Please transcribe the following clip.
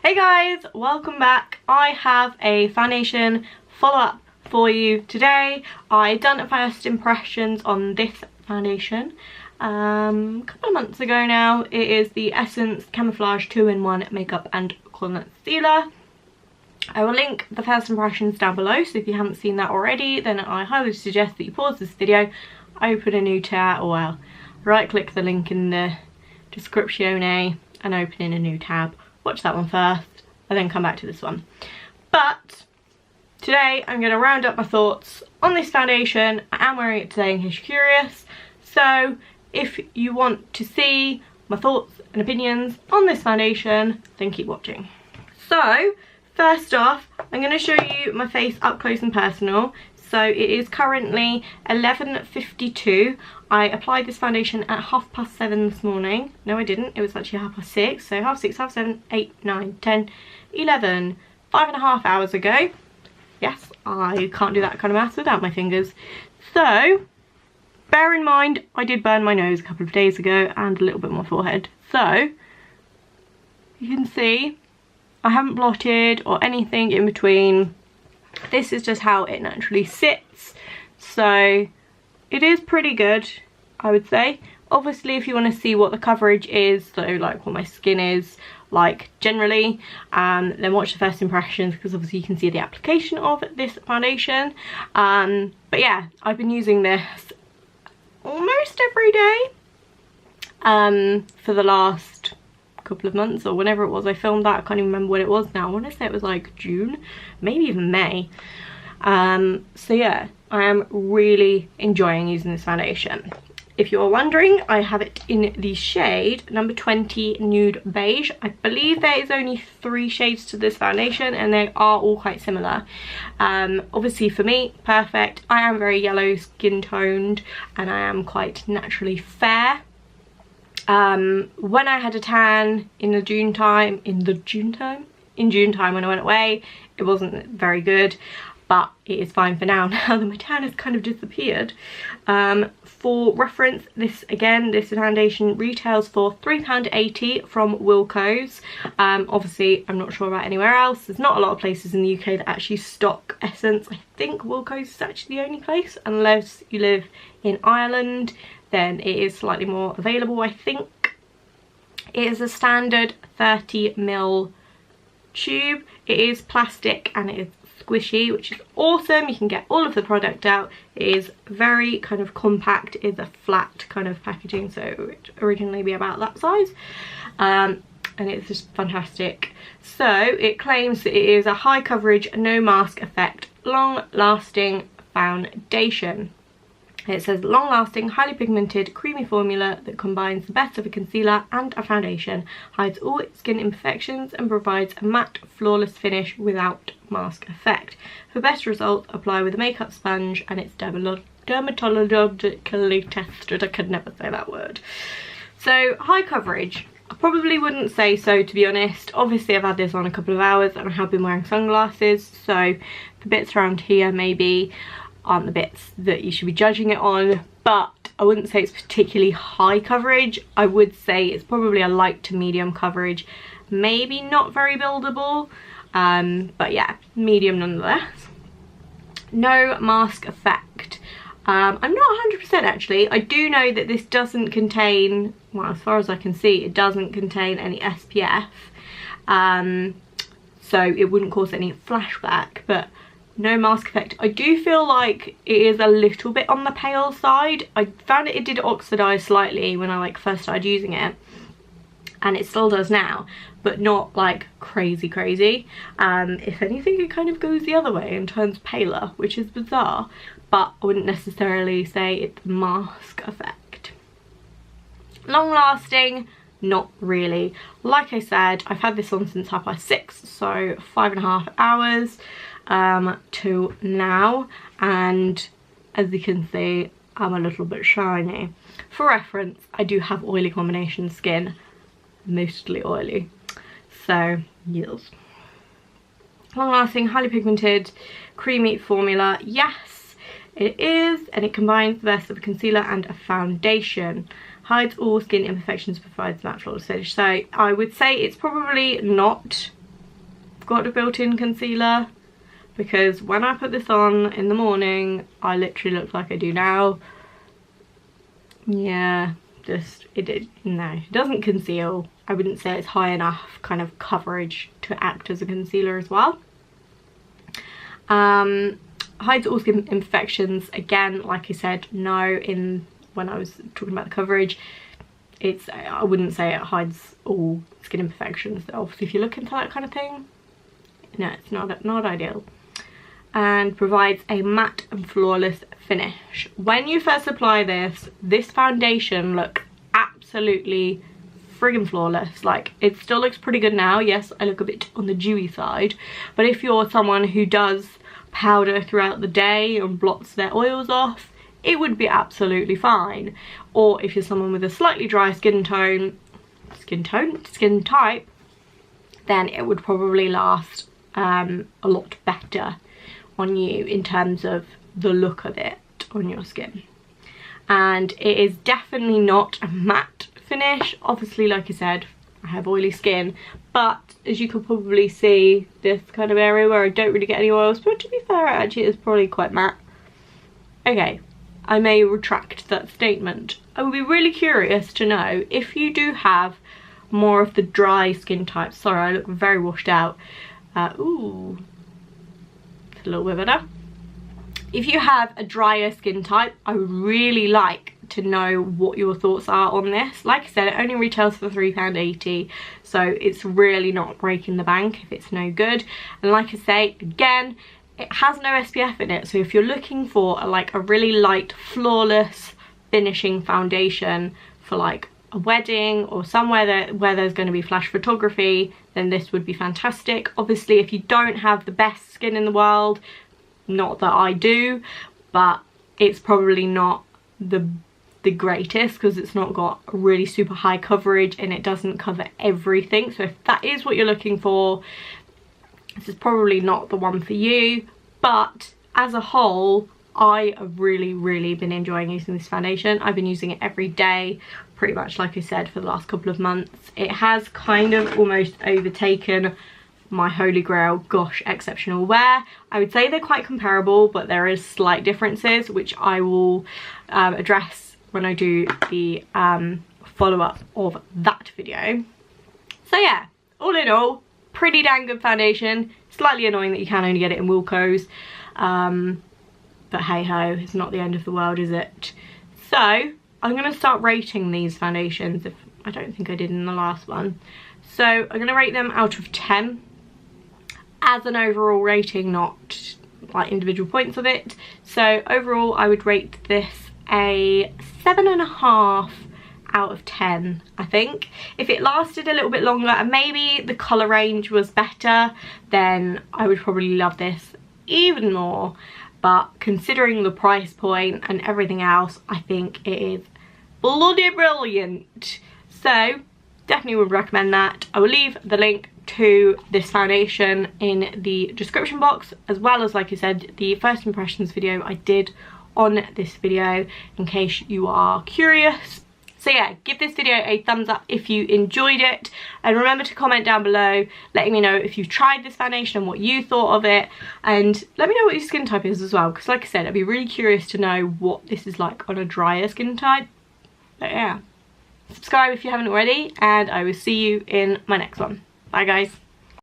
Hey guys, welcome back. I have a foundation follow-up for you today. I done first impressions on this foundation a couple of months ago now. It is the Essence Camouflage 2-in-1 Makeup and Concealer. I will link the first impressions down below, so if you haven't seen that already, then I highly suggest that you pause this video, open a new tab, or well, right click the link in the description and open in a new tab. Watch that one first and then come back to this one. But today I'm going to round up my thoughts on this foundation. I am wearing it today in case you're curious. So if you want to see my thoughts and opinions on this foundation, then keep watching. So first off, I'm going to show you my face up close and personal. So it is currently 11:52. I applied this foundation at 7:30 this morning. No, I didn't. It was actually 6:30. So 6:30, 7:30, 8, 9, 10, 11. 5.5 hours ago. Yes, I can't do that kind of maths without my fingers. So bear in mind, I did burn my nose a couple of days ago and a little bit on my forehead. So you can see I haven't blotted or anything in between. This is just how it naturally sits, so it is pretty good, I would say. Obviously, if you want to see what the coverage is, so like what my skin is like generally, then watch the first impressions, because obviously you can see the application of this foundation. But yeah, I've been using this almost every day for the last couple of months, or whenever it was I filmed that. I can't even remember when it was now. I want to say it was like June, maybe even May. So yeah, I am really enjoying using this foundation. If you're wondering, I have it in the shade number 20 Nude Beige. I believe there is only 3 shades to this foundation and they are all quite similar. Obviously for me, perfect. I am very yellow skin toned and I am quite naturally fair. When I had a tan in June time when I went away, it wasn't very good, but it is fine for now that my tan has kind of disappeared. For reference, this foundation retails for £3.80 from Wilko's. Obviously I'm not sure about anywhere else. There's not a lot of places in the UK that actually stock Essence. I think Wilko's is actually the only place, unless you live in Ireland, then it is slightly more available, I think. It is a standard 30ml tube. It is plastic and it is squishy, which is awesome. You can get all of the product out. It is very kind of compact. It is a flat kind of packaging, so it would originally be about that size. And it's just fantastic. So it claims that it is a high coverage, no mask effect, long lasting foundation. It says long-lasting, highly pigmented, creamy formula that combines the best of a concealer and a foundation, hides all skin imperfections and provides a matte, flawless finish without mask effect. For best results, apply with a makeup sponge and it's dermatologically tested. I could never say that word. So high coverage, I probably wouldn't say so, to be honest. Obviously I've had this on a couple of hours and I have been wearing sunglasses, so the bits around here maybe aren't the bits that you should be judging it on, but I wouldn't say it's particularly high coverage. I would say it's probably a light to medium coverage, maybe not very buildable, but yeah, medium nonetheless. No mask effect. I'm not 100% actually. I do know that this doesn't contain, well, as far as I can see, it doesn't contain any SPF, so it wouldn't cause any flashback, but no mask effect. I do feel like it is a little bit on the pale side. I found it did oxidize slightly when I first started using it, and it still does now, but not like crazy. If anything, it kind of goes the other way and turns paler, which is bizarre, but I wouldn't necessarily say it's mask effect. Long lasting, not really. Like I said, I've had this on since 6:30, so 5.5 hours to now, and as you can see, I'm a little bit shiny. For reference, I do have oily combination skin, mostly oily, so yes. Long lasting, highly pigmented, creamy formula, yes it is, and it combines the best of a concealer and a foundation. hides all skin imperfections, provides natural finish. So I would say it's probably not got a built-in concealer, because when I put this on in the morning, I literally look like I do now. Yeah, no, it doesn't conceal. I wouldn't say it's high enough kind of coverage to act as a concealer as well. Hides all skin imperfections. Again, like I said, no, when I was talking about the coverage, I wouldn't say it hides all skin imperfections. Obviously, if you're looking for that kind of thing, no, it's not ideal. And provides a matte and flawless finish. When you first apply this foundation looks absolutely friggin' flawless. Like, it still looks pretty good now. Yes, I look a bit on the dewy side, but if you're someone who does powder throughout the day and blots their oils off, it would be absolutely fine. Or if you're someone with a slightly dry skin type, then it would probably last a lot better on you in terms of the look of it on your skin. And it is definitely not a matte finish. Obviously, like I said, I have oily skin, but as you can probably see, this kind of area where I don't really get any oils, but to be fair, actually it's probably quite matte. Okay, I may retract that statement. I would be really curious to know if you do have more of the dry skin type. Sorry, I look very washed out. Ooh, it's a little bit better. If you have a drier skin type, I would really like to know what your thoughts are on this. Like I said, it only retails for £3.80, so it's really not breaking the bank if it's no good. And like I say, again, it has no SPF in it, so if you're looking for a really light, flawless finishing foundation for like a wedding or somewhere where there's going to be flash photography, then this would be fantastic. Obviously, if you don't have the best skin in the world, not that I do, but it's probably not the greatest, because it's not got a really super high coverage and it doesn't cover everything. So if that is what you're looking for, this is probably not the one for you. But as a whole, I have really been enjoying using this foundation. I've been using it every day, pretty much, like I said, for the last couple of months. It has kind of almost overtaken my holy grail Gosh Exceptional Wear. I would say they're quite comparable, but there is slight differences, which I will address when I do the follow-up of that video. So yeah, all in all, pretty dang good foundation. Slightly annoying that you can only get it in Wilko's, but hey ho, it's not the end of the world, is it? So I'm going to start rating these foundations, if I don't think I did in the last one. So I'm going to rate them out of 10 as an overall rating, not like individual points of it. So overall I would rate this a 7.5 out of 10, I think. If it lasted a little bit longer and maybe the colour range was better, then I would probably love this even more. But considering the price point and everything else, I think it is bloody brilliant. So definitely would recommend that. I will leave the link to this foundation in the description box, as well as, like I said, the first impressions video I did on this video, in case you are curious. So yeah, give this video a thumbs up if you enjoyed it, and remember to comment down below letting me know if you've tried this foundation and what you thought of it, and let me know what your skin type is as well, because like I said, I'd be really curious to know what this is like on a drier skin type. But yeah, subscribe if you haven't already, and I will see you in my next one. Bye guys.